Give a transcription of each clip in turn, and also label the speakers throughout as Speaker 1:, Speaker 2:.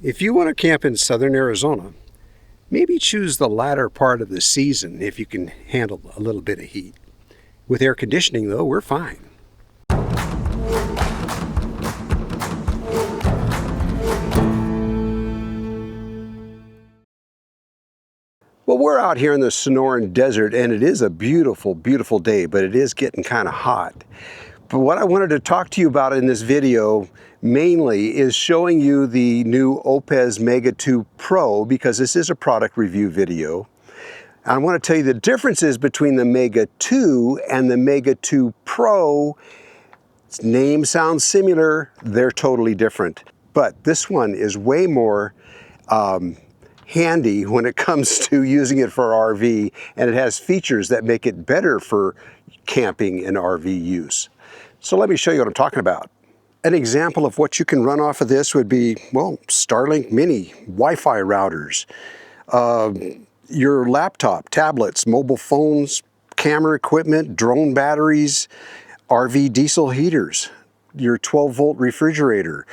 Speaker 1: If you want to camp in southern Arizona, maybe choose the latter part of the season if you can handle a little bit of heat. With air conditioning though, we're fine. Well, we're out here in the Sonoran Desert and it is a beautiful, beautiful day, but it is getting kind of hot. But what I wanted to talk to you about in this video mainly is showing you the new OUPES Mega 2 Pro, because this is a product review video. I want to tell you the differences between the Mega 2 and the Mega 2 Pro. Its name sounds similar, they're totally different. But this one is way more handy when it comes to using it for RV, and it has features that make it better for camping and RV use. So let me show you what I'm talking about. An example of what you can run off of this would be, well, Starlink Mini, Wi-Fi routers, your laptop, tablets, mobile phones, camera equipment, drone batteries, RV diesel heaters, your 12-volt refrigerator,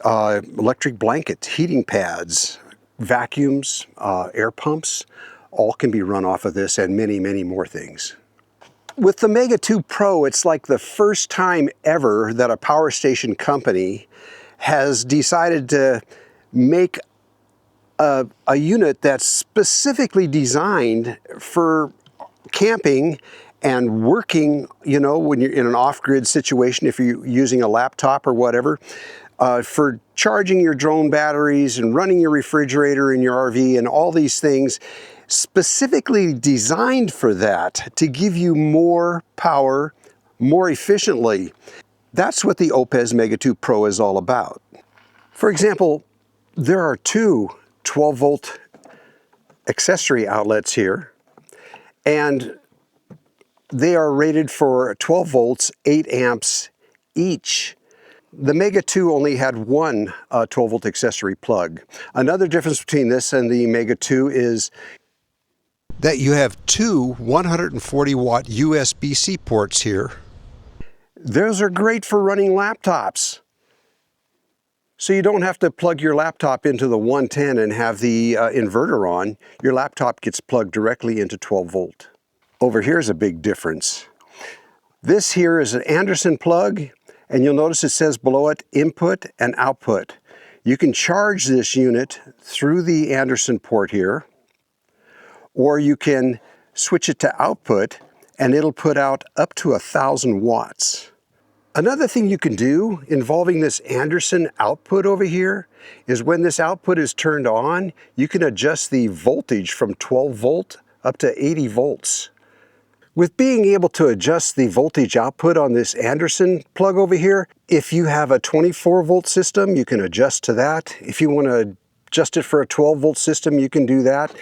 Speaker 1: electric blankets, heating pads, vacuums, air pumps, all can be run off of this, and many, many more things. With the Mega 2 Pro, it's like the first time ever that a power station company has decided to make a unit that's specifically designed for camping and working, you know, when you're in an off-grid situation, if you're using a laptop or whatever, for charging your drone batteries and running your refrigerator in your RV and all these things, specifically designed for that, to give you more power more efficiently. That's what the OUPES Mega 2 Pro is all about. For example, there are two 12-volt accessory outlets here, and they are rated for 12 volts, 8 amps each. The Mega 2 only had one 12-volt accessory plug. Another difference between this and the Mega 2 is that you have two 140-watt USB-C ports here. Those are great for running laptops. So you don't have to plug your laptop into the 110 and have the inverter on. Your laptop gets plugged directly into 12 volt. Over here is a big difference. This here is an Anderson plug, and you'll notice it says below it input and output. You can charge this unit through the Anderson port here, or you can switch it to output and it'll put out up to 1,000 watts. Another thing you can do involving this Anderson output over here is when this output is turned on, you can adjust the voltage from 12 volt up to 80 volts. With being able to adjust the voltage output on this Anderson plug over here, if you have a 24 volt system, you can adjust to that. If you want to adjust it for a 12 volt system, you can do that.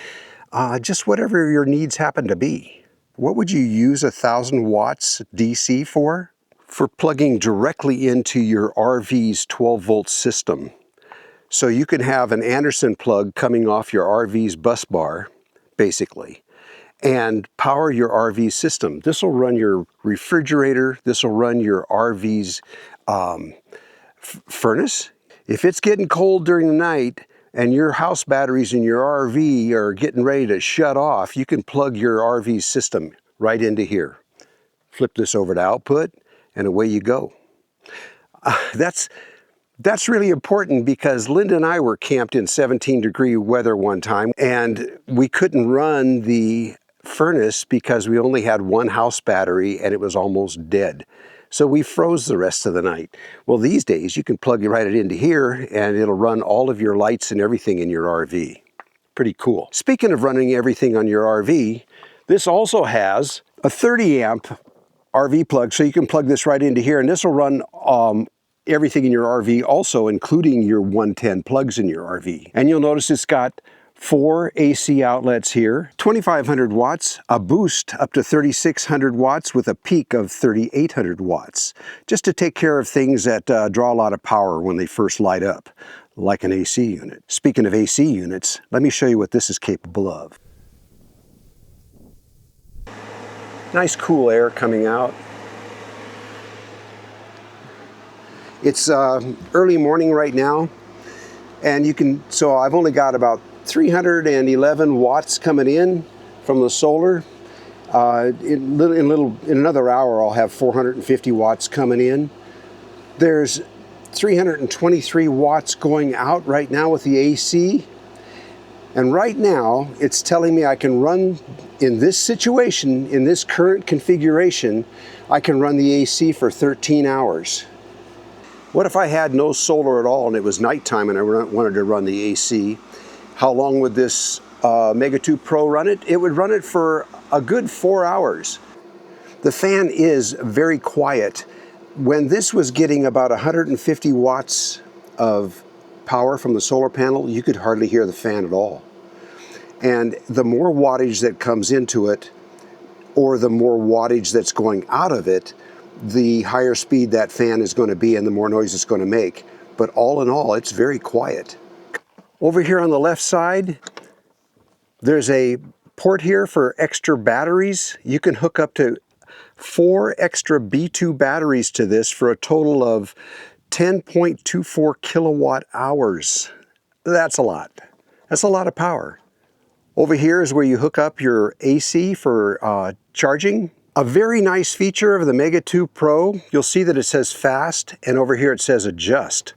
Speaker 1: Just whatever your needs happen to be. What would you use 1,000 watts DC for? For plugging directly into your RV's 12 volt system. So you can have an Anderson plug coming off your RV's bus bar, basically, and power your RV system. This will run your refrigerator, this will run your RV's furnace. If it's getting cold during the night and your house batteries in your RV are getting ready to shut off, you can plug your RV system right into here. Flip this over to output, and away you go. That's really important, because Linda and I were camped in 17-degree weather one time, and we couldn't run the furnace because we only had one house battery and it was almost dead. So we froze the rest of the night. Well, these days you can plug it right into here and it'll run all of your lights and everything in your RV. Pretty cool. Speaking of running everything on your RV, this also has a 30 amp RV plug, so you can plug this right into here, and this will run everything in your RV also, including your 110 plugs in your RV. And you'll notice it's got 4 AC outlets here, 2,500 watts, a boost up to 3,600 watts with a peak of 3,800 watts, just to take care of things that draw a lot of power when they first light up, like an AC unit. Speaking of AC units, let me show you what this is capable of. Nice cool air coming out. It's early morning right now. And you can, so I've only got about 311 watts coming in from the solar. In another hour, I'll have 450 watts coming in. There's 323 watts going out right now with the AC. And right now, it's telling me I can run, in this situation, in this current configuration, I can run the AC for 13 hours. What if I had no solar at all and it was nighttime and I wanted to run the AC? How long would this Mega 2 Pro run it? It would run it for a good 4 hours. The fan is very quiet. When this was getting about 150 watts of power from the solar panel, you could hardly hear the fan at all. And the more wattage that comes into it, or the more wattage that's going out of it, the higher speed that fan is going to be and the more noise it's going to make. But all in all, it's very quiet. Over here on the left side, there's a port here for extra batteries. You can hook up to 4 extra B2 batteries to this for a total of 10.24 kilowatt hours. That's a lot. That's a lot of power. Over here is where you hook up your AC for charging. A very nice feature of the Mega 2 Pro, you'll see that it says fast, and over here it says adjust.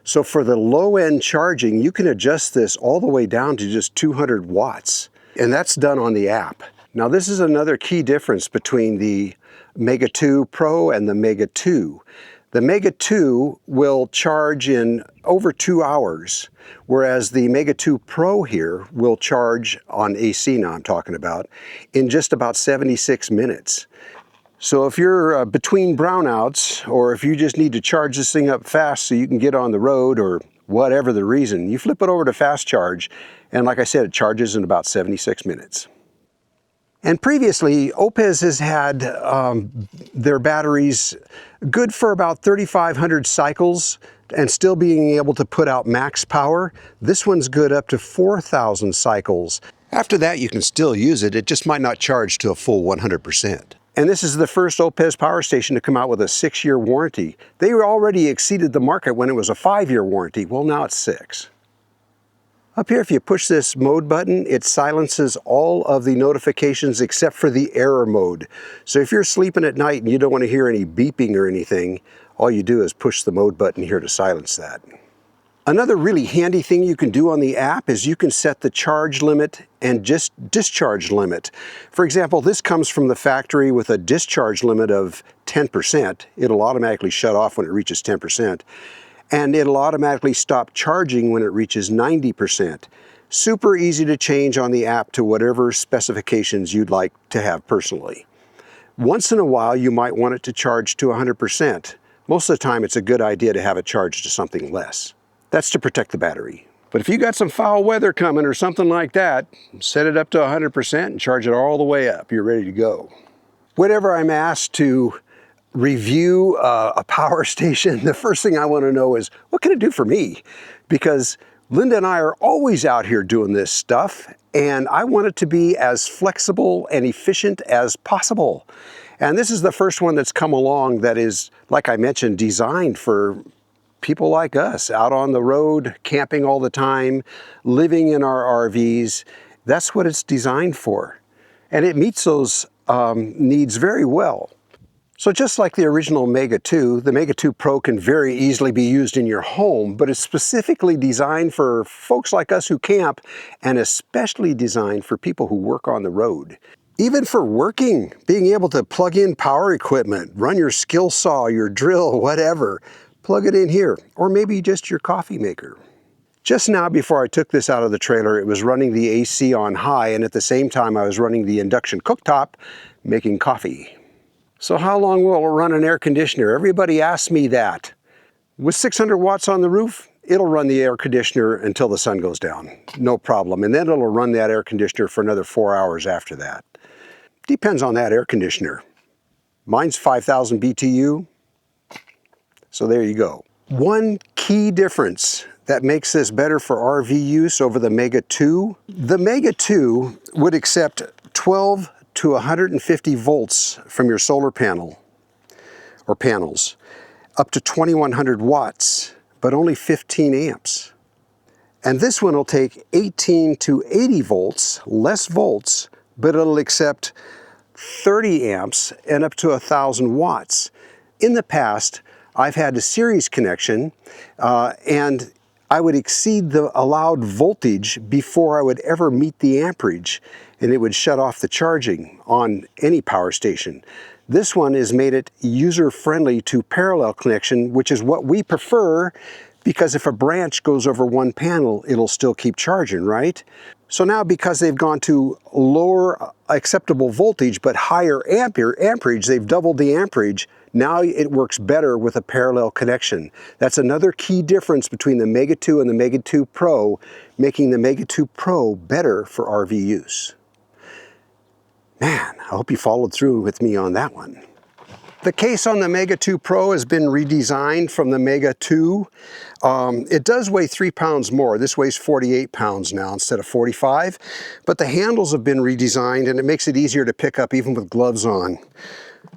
Speaker 1: So for the low-end charging, you can adjust this all the way down to just 200 watts, and that's done on the app. Now this is another key difference between the Mega 2 Pro and the Mega 2. The Mega 2 will charge in over 2 hours, whereas the Mega 2 Pro here will charge, on AC now I'm talking about, in just about 76 minutes. So if you're between brownouts, or if you just need to charge this thing up fast so you can get on the road, or whatever the reason, you flip it over to fast charge, and like I said, it charges in about 76 minutes. And previously, OUPES has had their batteries good for about 3,500 cycles and still being able to put out max power. This one's good up to 4,000 cycles. After that, you can still use it. It just might not charge to a full 100%. And this is the first OUPES power station to come out with a 6-year warranty. They already exceeded the market when it was a 5-year warranty. Well, now it's 6. Up here, if you push this mode button, it silences all of the notifications except for the error mode. So if you're sleeping at night and you don't want to hear any beeping or anything, all you do is push the mode button here to silence that. Another really handy thing you can do on the app is you can set the charge limit and just discharge limit. For example, this comes from the factory with a discharge limit of 10%. It'll automatically shut off when it reaches 10%. And it'll automatically stop charging when it reaches 90%. Super easy to change on the app to whatever specifications you'd like to have personally. Once in a while, you might want it to charge to 100%. Most of the time, it's a good idea to have it charged to something less. That's to protect the battery. But if you got some foul weather coming or something like that, set it up to 100% and charge it all the way up. You're ready to go. Whenever I'm asked to review a power station, the first thing I want to know is, what can it do for me? Because Linda and I are always out here doing this stuff, and I want it to be as flexible and efficient as possible. And this is the first one that's come along that is, like I mentioned, designed for people like us, out on the road, camping all the time, living in our RVs. That's what it's designed for. And it meets those needs very well. So just like the original Mega 2, the Mega 2 Pro can very easily be used in your home, but it's specifically designed for folks like us who camp, and especially designed for people who work on the road. Even for working, being able to plug in power equipment, run your skill saw, your drill, whatever, plug it in here, or maybe just your coffee maker. Just now, before I took this out of the trailer, it was running the AC on high, and at the same time I was running the induction cooktop, making coffee. So how long will it run an air conditioner? Everybody asks me that. With 600 watts on the roof, it'll run the air conditioner until the sun goes down. No problem. And then it'll run that air conditioner for another 4 hours after that. Depends on that air conditioner. Mine's 5,000 BTU. So there you go. One key difference that makes this better for RV use over the Mega 2. The Mega 2 would accept 12 to 150 volts from your solar panel or panels, up to 2100 watts, but only 15 amps. And this one will take 18 to 80 volts, less volts, but it'll accept 30 amps and up to 1,000 watts. In the past, I've had a series connection and I would exceed the allowed voltage before I would ever meet the amperage, and it would shut off the charging on any power station. This one has made it user-friendly to parallel connection, which is what we prefer, because if a branch goes over one panel, it'll still keep charging, right? So now, because they've gone to lower acceptable voltage but higher amperage, they've doubled the amperage. Now it works better with a parallel connection. That's another key difference between the Mega 2 and the Mega 2 Pro, making the Mega 2 Pro better for RV use. Man, I hope you followed through with me on that one. The case on the Mega 2 Pro has been redesigned from the Mega 2. It does weigh 3 pounds more. This weighs 48 pounds now instead of 45, but the handles have been redesigned and it makes it easier to pick up even with gloves on.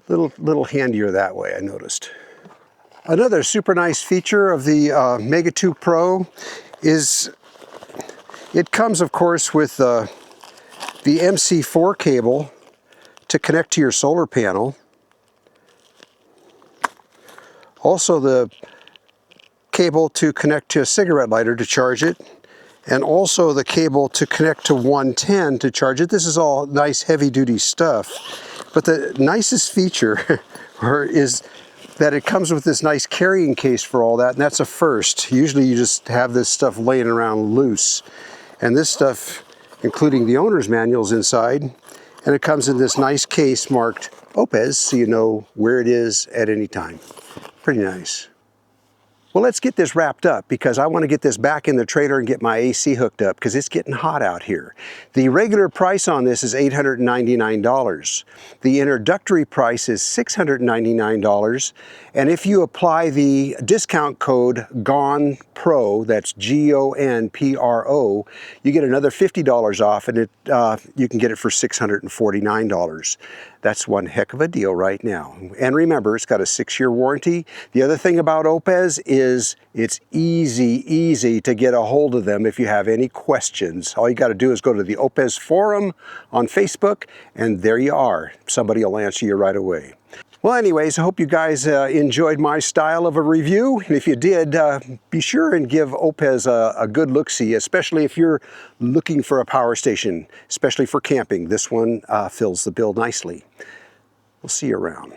Speaker 1: Little handier that way, I noticed. Another super nice feature of the Mega 2 Pro is it comes, of course, with the MC4 cable to connect to your solar panel. Also the cable to connect to a cigarette lighter to charge it, and also the cable to connect to 110 to charge it. This is all nice heavy-duty stuff, but the nicest feature is that it comes with this nice carrying case for all that, and that's a first. Usually you just have this stuff laying around loose, and this stuff, including the owner's manuals inside, and it comes in this nice case marked OUPES, so you know where it is at any time. Pretty nice. Well, let's get this wrapped up because I want to get this back in the trailer and get my AC hooked up because it's getting hot out here. The regular price on this is $899. The introductory price is $699. And if you apply the discount code GONPRO, that's GONPRO, you get another $50 off, and you can get it for $649. That's one heck of a deal right now. And remember, it's got a 6-year warranty. The other thing about OUPES is it's easy to get a hold of them if you have any questions. All you got to do is go to the OUPES forum on Facebook, and there you are. Somebody will answer you right away. Well, anyways, I hope you guys enjoyed my style of a review. And if you did, be sure and give OUPES a good look-see, especially if you're looking for a power station, especially for camping. This one fills the bill nicely. We'll see you around.